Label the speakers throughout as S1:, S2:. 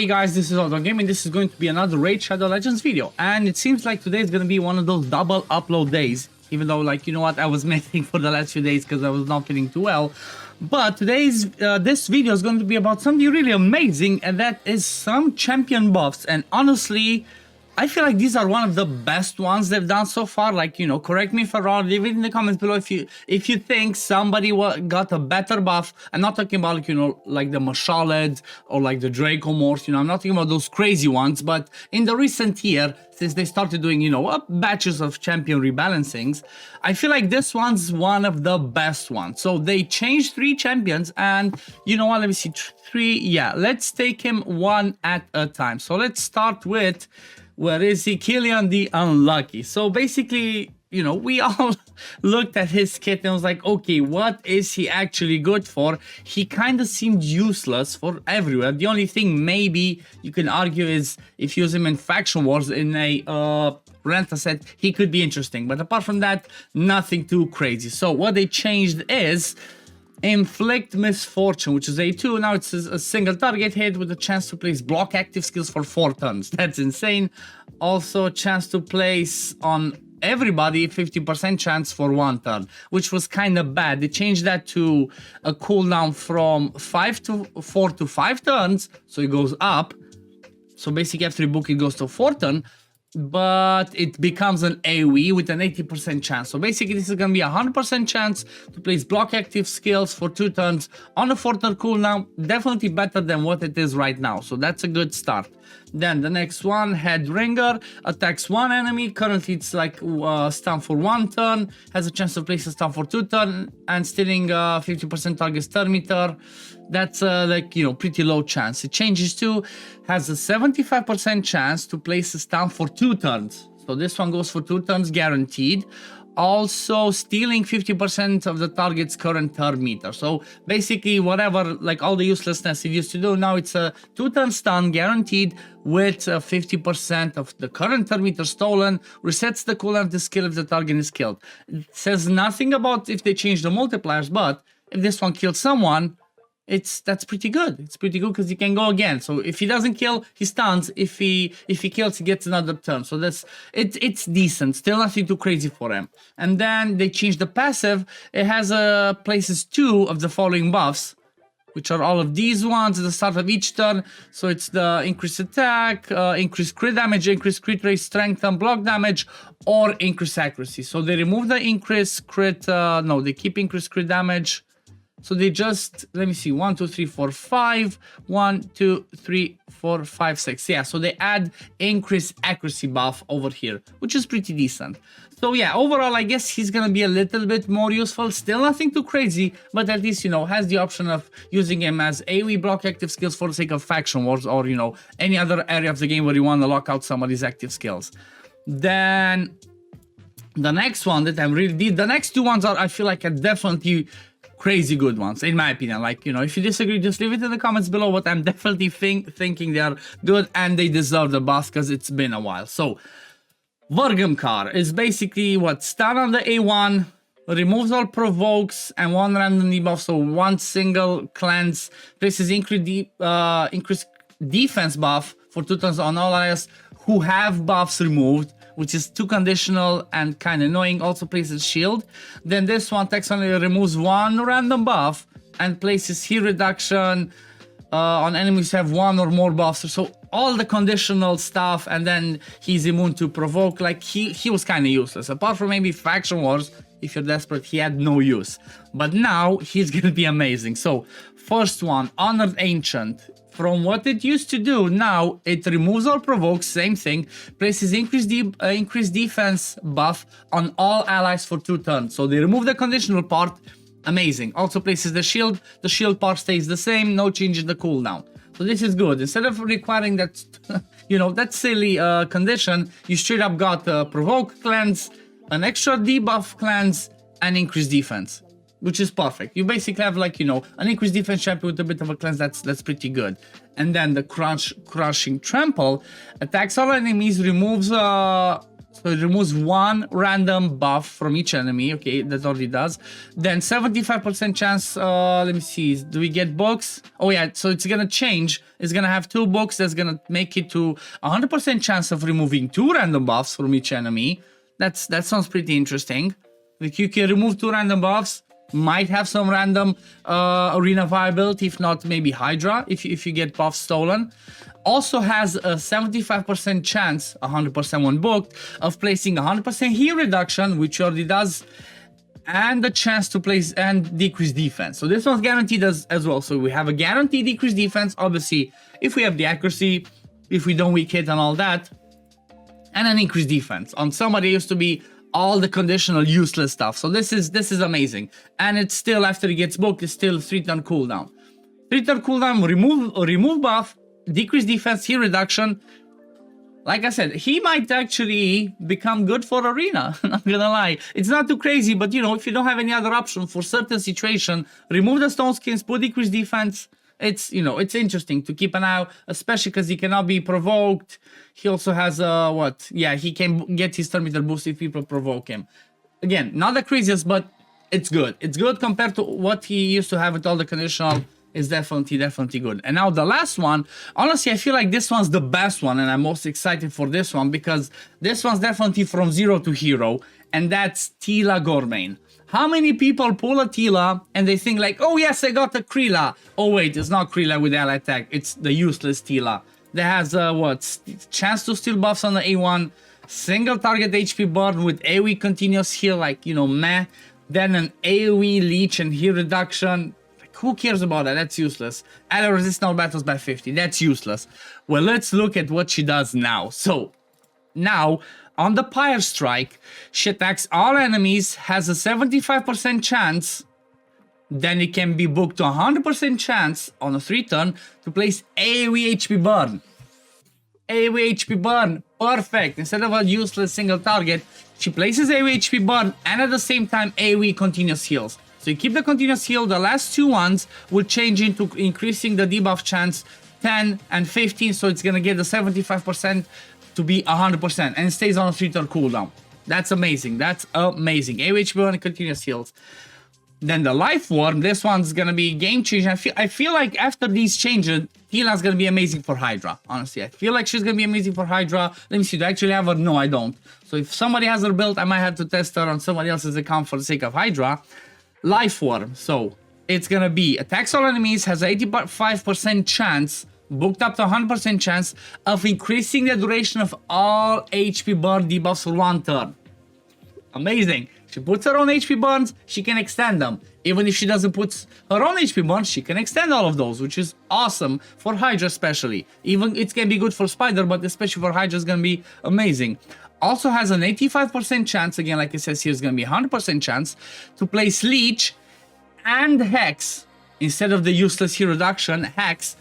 S1: Hey guys, this is OddOneGaming. This is going to be another Raid Shadow Legends video, and it seems like today is going to be one of those double upload days, even though, like, you know what, I was missing for the last few days because I was not feeling too well. But today's this video is going to be about something really amazing, and that is some champion buffs. And honestly, I feel like these are one of the best ones they've done so far. Like, you know, correct me if I'm wrong, leave it in the comments below if you think somebody got a better buff. I'm not talking about, like, you know, like the Mashaled or like the Draco Morph, you know, I'm not talking about those crazy ones, but in the recent year, since they started doing, you know, batches of champion rebalancings, I feel like this one's one of the best ones. So they changed 3 champions, and you know what, let me see, 3, yeah, let's take him one at a time. So let's start with, where is he? Killion the Unlucky. So basically, you know, we all looked at his kit and was like, okay, what is he actually good for? He kind of seemed useless for everywhere. The only thing maybe you can argue is if you use him in Faction Wars in a Renta set, he could be interesting. But apart from that, nothing too crazy. So what they changed is Inflict Misfortune, which is A2. Now it's a single target hit with a chance to place block active skills for 4 turns. That's insane. Also, a chance to place on everybody 50% chance for 1 turn, which was kind of bad. They changed that to a cooldown from 4 to 5 turns, so it goes up. So basically after you book it goes to 4 turn, but it becomes an AoE with an 80% chance. So basically this is going to be a 100% chance to place block active skills for 2 turns on a 4 turn cooldown. Definitely better than what it is right now, so that's a good start. Then the next one, Head Ringer, attacks 1 enemy. Currently it's like stun for 1 turn, has a chance to place a stun for 2 turn, and stealing 50% target's turn meter. That's like, you know, pretty low chance. It changes to, has a 75% chance to place a stun for 2 turns. So this one goes for 2 turns guaranteed. Also stealing 50% of the target's current turn meter. So basically whatever, like all the uselessness it used to do, now it's a 2 turn stun guaranteed with 50% of the current turn meter stolen, resets the cooldown of the skill if the target is killed. It says nothing about if they change the multipliers, but if this one kills someone, that's pretty good. It's pretty good because he can go again. So if he doesn't kill, he stuns. If he kills, he gets another turn. So it's decent. Still nothing too crazy for him. And then they changed the passive. It has places 2 of the following buffs, which are all of these ones at the start of each turn. So it's the increased attack, increased crit damage, increased crit rate, strength and block damage, or increased accuracy. So they remove the increased crit, no, they keep increased crit damage. So they just, let me see, 1, 2, 3, 4, 5, 1, 2, 3, 4, 5, 6. Yeah, so they add increased accuracy buff over here, which is pretty decent. So yeah, overall, I guess he's gonna be a little bit more useful. Still nothing too crazy, but at least, you know, has the option of using him as AoE block active skills for the sake of Faction Wars, or, you know, any other area of the game where you want to lock out somebody's active skills. Then the next one that I'm really, the next 2 ones are, I feel like, are definitely crazy good ones, in my opinion. Like, you know, if you disagree, just leave it in the comments below, but I'm definitely thinking they are good and they deserve the buff because it's been a while. So Virginkar is basically what, stun on the A1, removes all provokes and 1 random debuff. So 1 single cleanse, places increased defense buff for 2 turns on all areas who have buffs removed, which is 2 conditional and kind of annoying. Also places shield. Then this one only removes 1 random buff and places heal reduction on enemies who have 1 or more buffs. So all the conditional stuff, and then he's immune to provoke. Like, he was kind of useless. Apart from maybe Faction Wars, if you're desperate, he had no use. But now he's gonna be amazing. So first one, Honored Ancient. From what it used to do, now it removes all provokes, same thing, places increased defense buff on all allies for 2 turns. So they remove the conditional part, amazing. Also places the shield part stays the same, no change in the cooldown. So this is good. Instead of requiring that, you know, that silly condition, you straight up got provoke cleanse, an extra debuff cleanse, and increased defense, which is perfect. You basically have, like, you know, an increased defense champion with a bit of a cleanse. That's pretty good. And then the Crushing Trample attacks all enemies, removes So it removes one random buff from each enemy. Okay, that already does. Then 75% chance, let me see, do we get books? Oh yeah, so it's gonna change. It's gonna have 2 books. That's gonna make it to 100% chance of removing 2 random buffs from each enemy. That sounds pretty interesting. Like you can remove 2 random buffs. Might have some random arena viability, if not maybe Hydra, if you get buffs stolen. Also has a 75% chance, 100% when booked, of placing 100% heal reduction, which already does, and the chance to place and decrease defense. So this one's guaranteed as well. So we have a guaranteed decrease defense, obviously, if we have the accuracy, if we don't weak hit and all that, and an increased defense. On somebody used to be all the conditional useless stuff. So this is amazing. And it's still, after it gets booked, it's still 3-turn cooldown. 3-turn cooldown, remove buff, decrease defense, heal reduction. Like I said, he might actually become good for arena. Not gonna lie, it's not too crazy, but you know, if you don't have any other option for certain situation, remove the stone skins, put decrease defense. It's, you know, it's interesting to keep an eye out, especially because he cannot be provoked. He also has what? Yeah, he can get his turn meter boost if people provoke him. Again, not the craziest, but it's good. It's good compared to what he used to have with all the conditional. Is definitely good. And now the last one, honestly, I feel like this one's the best one, and I'm most excited for this one because this one's definitely from 0 to hero, and that's Tila Gorman. How many people pull a Teela and they think like, oh yes, I got a Krila. Oh wait, it's not Krila with ally attack, it's the useless Teela. That has what? Chance to steal buffs on the A1, single target HP burn with AoE continuous heal, like, you know, meh. Then an AoE leech and heal reduction. Who cares about that? That's useless. Ally resist all battles by 50. That's useless. Well, let's look at what she does now. So, now, on the Pyre Strike, she attacks all enemies, has a 75% chance, then it can be booked to 100% chance on a 3-turn to place AoE HP burn. AoE HP burn, perfect. Instead of a useless single target, she places AoE HP burn and at the same time AoE continuous heals. So you keep the continuous heal, the last 2 ones will change into increasing the debuff chance 10 and 15, so it's gonna get the 75% to be 100%, and it stays on a 3-turn cooldown. That's amazing, that's amazing. AOH and continuous heals. Then the Life Worm, this one's gonna be game changing. I feel like after these changes, Teela's gonna be amazing for Hydra, honestly. I feel like she's gonna be amazing for Hydra. Let me see, do I actually have her? No, I don't. So if somebody has her built, I might have to test her on somebody else's account for the sake of Hydra. Life Worm, so it's gonna be attacks all enemies, has 85% chance, booked up to 100% chance of increasing the duration of all HP burn debuffs for 1 turn. Amazing. She puts her own HP burns, she can extend them. Even if she doesn't put her own HP burns, she can extend all of those, which is awesome for Hydra especially. Even it can be good for Spider, but especially for Hydra it's gonna be amazing. Also has an 85% chance, again like it says here, it's gonna be 100% chance to place Leech and Hex instead of the useless heal reduction, Hex,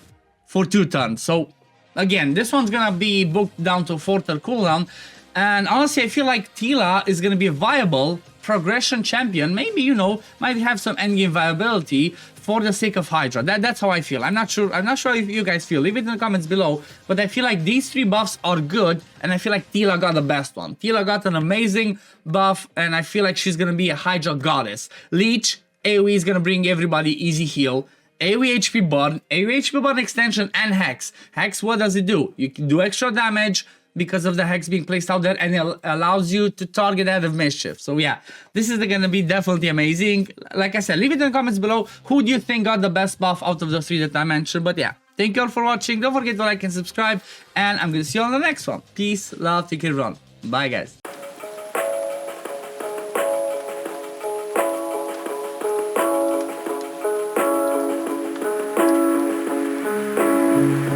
S1: for 2 turns. So again, this one's gonna be booked down to 4-turn cooldown. And honestly, I feel like Teela is gonna be a viable progression champion. Maybe, you know, might have some endgame viability for the sake of Hydra. That's how I feel. I'm not sure if you guys feel. Leave it in the comments below. But I feel like these 3 buffs are good, and I feel like Teela got the best one. Teela got an amazing buff, and I feel like she's gonna be a Hydra goddess. Leech, AoE is gonna bring everybody easy heal. AoE HP burn, AoE HP burn extension, and Hex. Hex, what does it do? You can do extra damage because of the Hex being placed out there, and it allows you to target out of mischief. So yeah, this is gonna be definitely amazing. Like I said, leave it in the comments below. Who do you think got the best buff out of the 3 that I mentioned? But yeah, thank you all for watching. Don't forget to like and subscribe, and I'm gonna see you on the next one. Peace, love, take care, everyone. Bye guys.